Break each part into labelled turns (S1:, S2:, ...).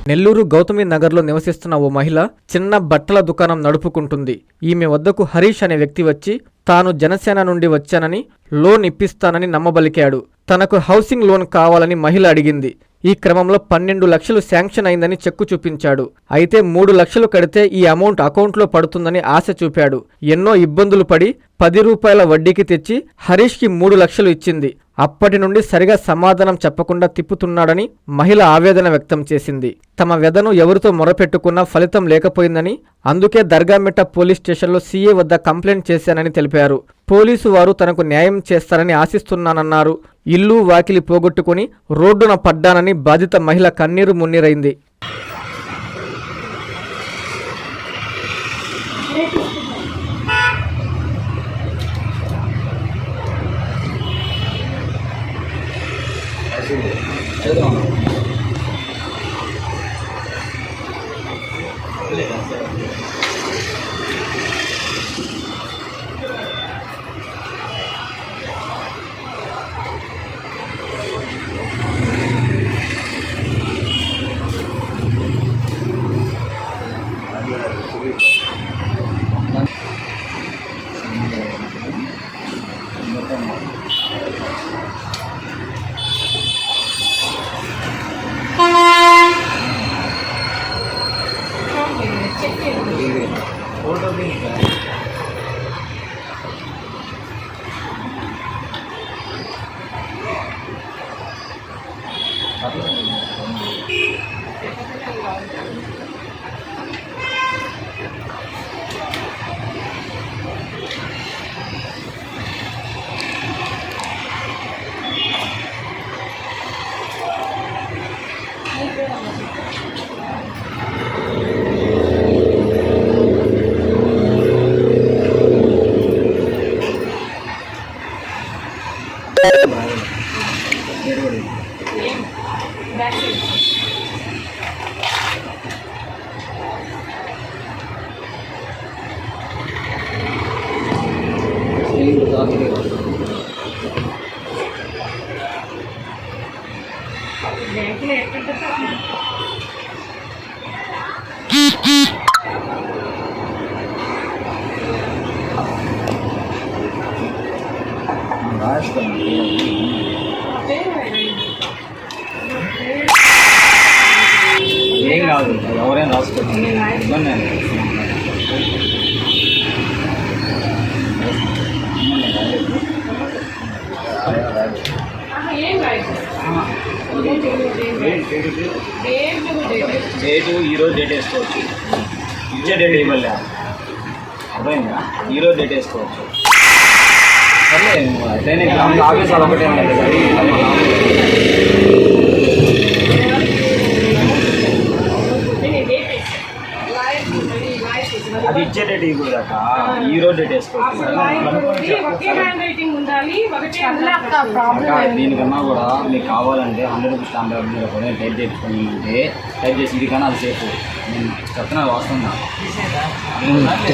S1: నెల్లూరు గౌతమి నగర్లో నివసిస్తున్న ఓ మహిళ చిన్న బట్టల దుకాణం నడుపుకుంటుంది. ఈమె వద్దకు హరీష్ అనే వ్యక్తి వచ్చి తాను జనసేన నుండి వచ్చానని లోన్ ఇప్పిస్తానని నమ్మబలికాడు. తనకు హౌసింగ్ లోన్ కావాలని మహిళ అడిగింది. ఈ క్రమంలో 12 లక్షలు శాంక్షన్ అయిందని చెక్కు చూపించాడు. అయితే 3 లక్షలు కడితే ఈ అమౌంట్ అకౌంట్లో పడుతుందని ఆశ చూపాడు. ఎన్నో ఇబ్బందులు పడి 10 రూపాయల వడ్డీకి తెచ్చి హరీష్కి 3 లక్షలు ఇచ్చింది. అప్పటి నుండి సరిగా సమాధానం చెప్పకుండా తిప్పుతున్నాడని మహిళ ఆవేదన వ్యక్తం చేసింది. తమ వ్యధను ఎవరితో మొరపెట్టుకున్నా ఫలితం లేకపోయిందని, అందుకే దర్గామిట్ట పోలీస్ స్టేషన్లో సీఏ వద్ద కంప్లైంట్ చేశానని తెలిపారు. పోలీసు వారు తనకు న్యాయం చేస్తారని ఆశిస్తున్నానన్నారు. ఇల్లు వాకిలి పోగొట్టుకుని రోడ్డున పడ్డానని బాధిత మహిళ కన్నీరు మున్నీరైంది.
S2: ఏం కాదు, ఎవరైనా రాసుకోండి. డేటు ఈరోజు డేట్ వేసుకోవచ్చు. ఇచ్చే డేట్ ఇవ్వలే, అర్థమైందా? ఈరోజు డేట్ వేసుకోవచ్చు. సరే అట్లనే ఆఫీస్ వాళ్ళు ఒకటే అది ఇచ్చే డేట్ ఇవ్వదాక ఈరోజు డేట్ వేసుకోవచ్చు. దీనికన్నా కూడా మీకు కావాలంటే 100 రూపీస్ స్టాండర్డ్ మీద కూడా టైప్ చేయించుకొని అంటే టైప్ చేసి ఇది కన్నా అది సేఫ్. నేను చెప్తున్నా వాస్తవంగా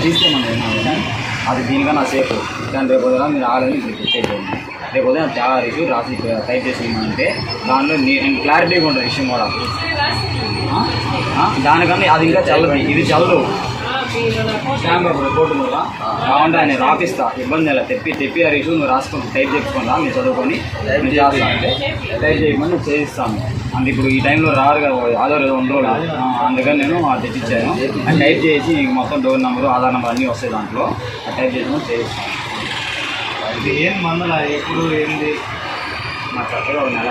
S2: తీసుకోమన్నా అది దీనికన్నా సేఫ్. దాని రేపు ఉదయం మీరు ఆల్రెడీ చేయండి. రేపు ఉదయం తయారు రాసి టైప్ చేసి ఇవ్వమంటే దానిలో నేను క్లారిటీగా ఉంటుంది విషయం కూడా. దానికన్నా అది ఇంకా చల్లదు, ఇది చల్లదు. స్టాంప్ రిపోర్ట్ కూడా కావాలంటే ఆయన రాపిస్తా, ఇబ్బంది అలా తెప్పి హరీష్ నువ్వు రాసుకొని టైప్ చేసుకుంటా, మీరు చదువుకొని నేను చేస్తా అంటే టైప్ చేయమని నేను చేయిస్తాను. అంటే ఇప్పుడు ఈ టైంలో రారు కదా, ఆధార్ ఏదో ఉండరు, అందుకని నేను తెచ్చిచ్చాను. టైప్ చేసి మొత్తం డోర్ నెంబరు ఆధార్ నెంబర్ అన్నీ వస్తాయి దాంట్లో. టైప్ చేసి చేయిస్తాను. ఇది ఏం మందులు ఎప్పుడు ఏంది నాకు చక్కగా ఒక నెల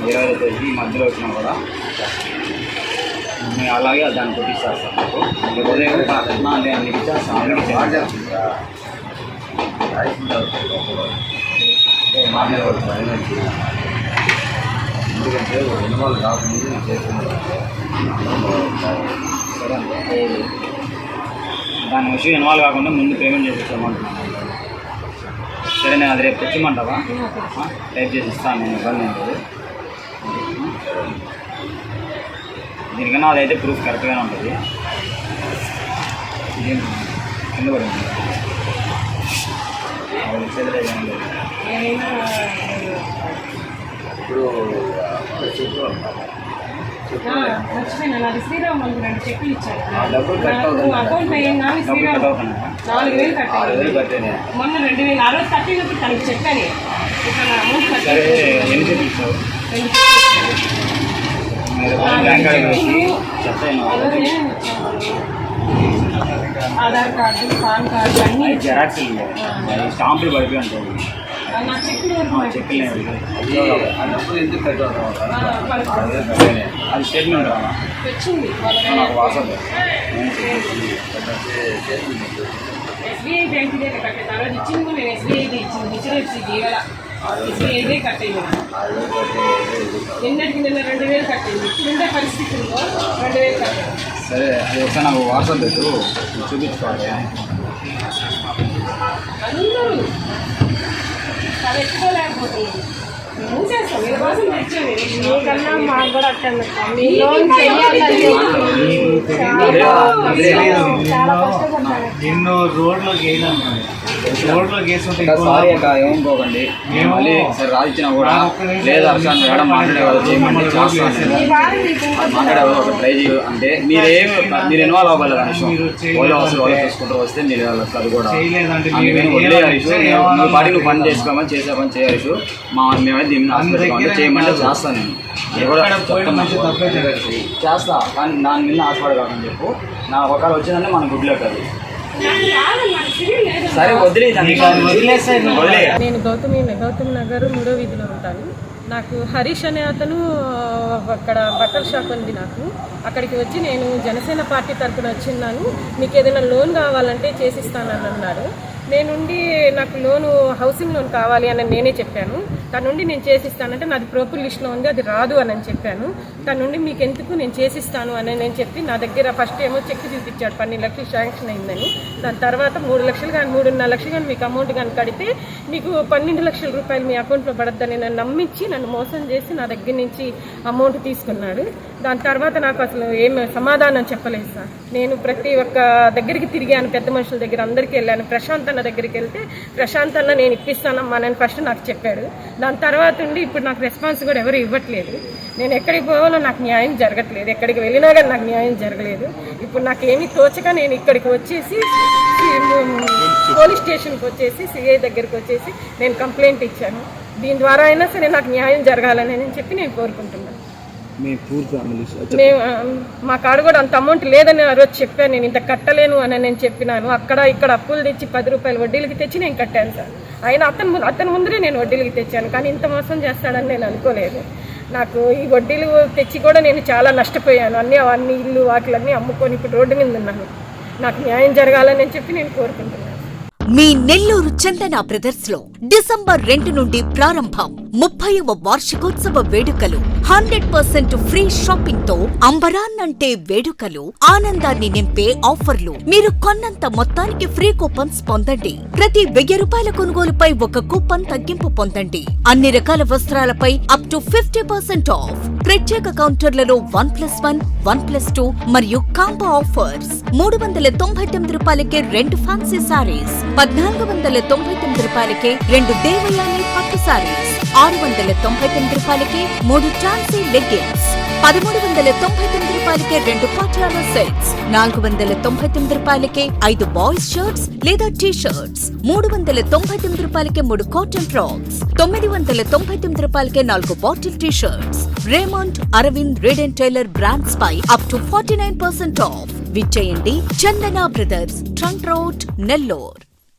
S2: 20 తేదీ ఈ మధ్యలో వచ్చినా కూడా నేను అలాగే దాన్ని కొట్టిచ్చేస్తాను. మీకు ఉదయం నీకు ఇచ్చేస్తాను. ఎందుకంటే ఇన్వాల్వ్ కాకుండా నేను చేస్తున్నాను. సరే దాని విషయం ఇన్వాల్వ్ కాకుండా ముందు పేమెంట్ చేసేసామంటున్నాను. సరే నేను అది రేపు తెచ్చిమంటావా? టైప్ చేసి ఇస్తాను, నేను ఇబ్బంది ఉంటుంది. దీనికన్నా అదైతే ప్రూఫ్ కరెక్ట్గానే ఉంటుంది. ఇదేం కింద పడింది ఇప్పుడు
S3: మర్చిపోయినా నాది శ్రీరామ్ వాళ్ళకి 2 చెక్కులు ఇచ్చారు.
S2: ఆ డబ్బులు కట్ అవుతుంది.
S3: అకౌంట్ వేయంగానే
S2: డబ్బులు
S3: శ్రీరామ్
S2: కట్ అవుతున్నాయా?
S3: 4,000 కట్టాను.
S2: 6,000 కట్టేనే.
S3: మొన్న 2,000 ఆ రోజు కట్టినప్పుడు తనకి చెప్పాను ఇక్కడ అమౌంట్
S2: సరే
S3: కట్టాను.
S2: ఎన్ని చెట్లు ఇచ్చావు?
S3: 2 చెక్కులు
S2: మీరు బ్యాంక్ కాడికి వచ్చి చెప్తాను.
S3: ఆధార్ కార్డు, పాన్ కార్డు అన్నీ
S2: జెరాక్స్ స్టాంపులు పడిపోయి ఉంటుంది.
S3: నా చెక్కులు వరకు
S2: చెక్కులు ఎందుకు కట్ అది స్టేట్మెంట్ రావా?
S3: వచ్చింది.
S2: నాకు వాట్సాప్
S3: ఎస్బీఐ బ్యాంక్ దగ్గర కట్టాను. ఆ రోజు ఇచ్చింది కూడా నేను ఎస్బీఐది ఇచ్చింది. హెచ్డిఎఫ్సి ఇవాళ ఎస్బీఐదే కట్టేది. నిన్నటికి నిన్న 2,000 కట్టేది. ఇప్పుడుండే పరిస్థితుల్లో 2,000 కట్టాను.
S2: సరే అది ఒకసారి నాకు వాట్సాప్ పెట్టు, చూపించుకోవాలి.
S3: అందరూ చాలా ఎత్తుకోలేకపోతున్నారు. మూసేస్తాం మీకోసం తెచ్చాను. మీకన్నా మాకు కూడా అట్టండి. మీ లోన్ చాలా కష్టపడ్డాను.
S4: నిన్ను రోడ్లోకి వేయడానికి రోడ్లోకి వేస్తుంటే
S2: సారీ అక్క, ఏమనుకోకండి. మేము మళ్ళీ సరే రాజిచ్చినా కూడా లేదా అర్థం మేడం మాట్లాడే వాళ్ళు చేయమంటే చేస్తాను.
S3: ఈ వారం మీకు
S2: మాట్లాడే వాళ్ళు ఒక ట్రై చేయ అంటే మీరు ఇన్వాల్వ్ అవ్వలేదు అని వాళ్ళు అసలు వాళ్ళు చూసుకుంటారు వస్తే మీరు వెళ్ళచ్చు. అది కూడా వదిలేయాలి ఇష్యూ. నువ్వు పాటి నువ్వు పని చేసుకోమని చేసే పని చేయాలి ఇష్యూ. మేమైతే దీన్ని హాస్పిటల్ చేయమంటే చేస్తాను. నేను కూడా చేస్తా, కానీ దాని మీద హాస్పిటల్ కాదని చెప్పు. నా ఒకవేళ వచ్చిందంటే మన గుడ్లో కాదు. సరే వదిలేసే.
S3: నేను గౌతమ్ నగర్ 3వ వీధిలో ఉంటాను. నాకు హరీష్ అనే అతను అక్కడ బట్టల షాప్ ఉంది. నాకు అక్కడికి వచ్చి నేను జనసేన పార్టీ తరఫున వచ్చిన్నాను, మీకు ఏదైనా లోన్ కావాలంటే చేసిస్తానని అన్నారు. నేనుండి నాకు లోను హౌసింగ్ లోన్ కావాలి అని నేనే చెప్పాను. తనుండి నేను చేసిస్తానంటే నాది ప్రోపర్ లిస్ట్లో ఉంది, అది రాదు అని చెప్పాను. తనుండి మీకు ఎందుకు నేను చేసిస్తాను అని నేను చెప్పి నా దగ్గర ఫస్ట్ ఏమో చెక్ చూపించాడు 12 లక్షలు శాంక్షన్ అయిందని. దాని తర్వాత 3 లక్షలు కానీ 3.5 లక్షలు కానీ మీకు అమౌంట్ కానీ కడితే మీకు 12 లక్షల రూపాయలు మీ అకౌంట్లో పడద్దని నన్ను నమ్మించి నన్ను మోసం చేసి నా దగ్గర నుంచి అమౌంట్ తీసుకున్నాడు. దాని తర్వాత నాకు అసలు ఏం సమాధానం చెప్పలేదు సార్. నేను ప్రతి ఒక్క దగ్గరికి తిరిగాను, పెద్ద మనుషుల దగ్గర అందరికీ వెళ్ళాను. ప్రశాంత్ అన్న దగ్గరికి వెళ్తే ప్రశాంత్ అన్న నేను ఇప్పిస్తానమ్మా అని ఫస్ట్ నాకు చెప్పాడు. దాని తర్వాత ఉండి ఇప్పుడు నాకు రెస్పాన్స్ కూడా ఎవరు ఇవ్వట్లేదు. నేను ఎక్కడికి పోవాలో నాకు న్యాయం జరగట్లేదు, ఎక్కడికి వెళ్ళినా కానీ నాకు న్యాయం జరగలేదు. ఇప్పుడు నాకు ఏమీ తోచక నేను ఇక్కడికి వచ్చేసి పోలీస్ స్టేషన్కి వచ్చేసి సిఐ దగ్గరికి వచ్చేసి నేను కంప్లైంట్ ఇచ్చాను. దీని ద్వారా అయినా సరే నాకు న్యాయం జరగాలని నేను చెప్పి నేను కోరుకుంటున్నాను. మేము మా కాడ కూడా అంత అమౌంట్ లేదని ఆ రోజు చెప్పాను. నేను ఇంత కట్టలేను అని నేను చెప్పినాను. అక్కడ ఇక్కడ అప్పులు తెచ్చి 10 రూపాయలు వడ్డీలకి తెచ్చి నేను కట్టాను సార్. అయినా అతని ముందరే నేను వడ్డీలకి తెచ్చాను, కానీ ఇంత మోసం చేస్తాడని నేను అనుకోలేదు. నాకు ఈ వడ్డీలు తెచ్చి కూడా నేను చాలా నష్టపోయాను. అన్ని ఇల్లు వాటిలన్నీ అమ్ముకొని ఇప్పుడు రోడ్డు మీద ఉన్నాను. నాకు న్యాయం జరగాలని చెప్పి నేను కోరుకుంటున్నాను.
S5: మీ నెల్లూరు చందన బ్రదర్స్ లో డిసెంబర్ 2 నుండి ప్రారంభం 30వ వార్షికోత్సవ వేడుకలు. 100% ఫ్రీ షాపింగ్ తో అంబరాన్నంటే వేడుకలు, ఆనందాన్ని నింపే ఆఫర్లు. మీరు కొన్నంత మొత్తానికి ఫ్రీ కూపన్స్ పొందండి. ప్రతి 1000 రూపాయల కొనుగోలుపై ఒక కూపన్ తగ్గింపు పొందండి. అన్ని రకాల వస్త్రాలపై అప్ టు 50% ఆఫ్. ప్రత్యేక కౌంటర్లలో 1+1, 1+2 మరియు కాంబో ఆఫర్స్. 399 రూపాయలకే 2 ఫ్యాన్సీ సారీస్, 1499 రూపాయలకే 2 దేవయాని పట్టు సారీస్, 699 రూపాయలకే 3 ఛాన్సీ లెగ్గిన్స్, 1399 రూపాయలకే 2 పటియాలా సెట్స్, 499 రూపాయలకే 5 బాయ్స్ షర్ట్స్ లేదా టీ షర్ట్స్, 399 రూపాయలకే 3 కాటన్ ఫ్రాక్స్, 999 రూపాయలకే 4 bottle T shirts. Raymond, Arvind, Reid and Taylor brands పై అప్ టు 49% ఆఫ్. విచ్చేయండి Chandana brothers, trunk road, Nellore.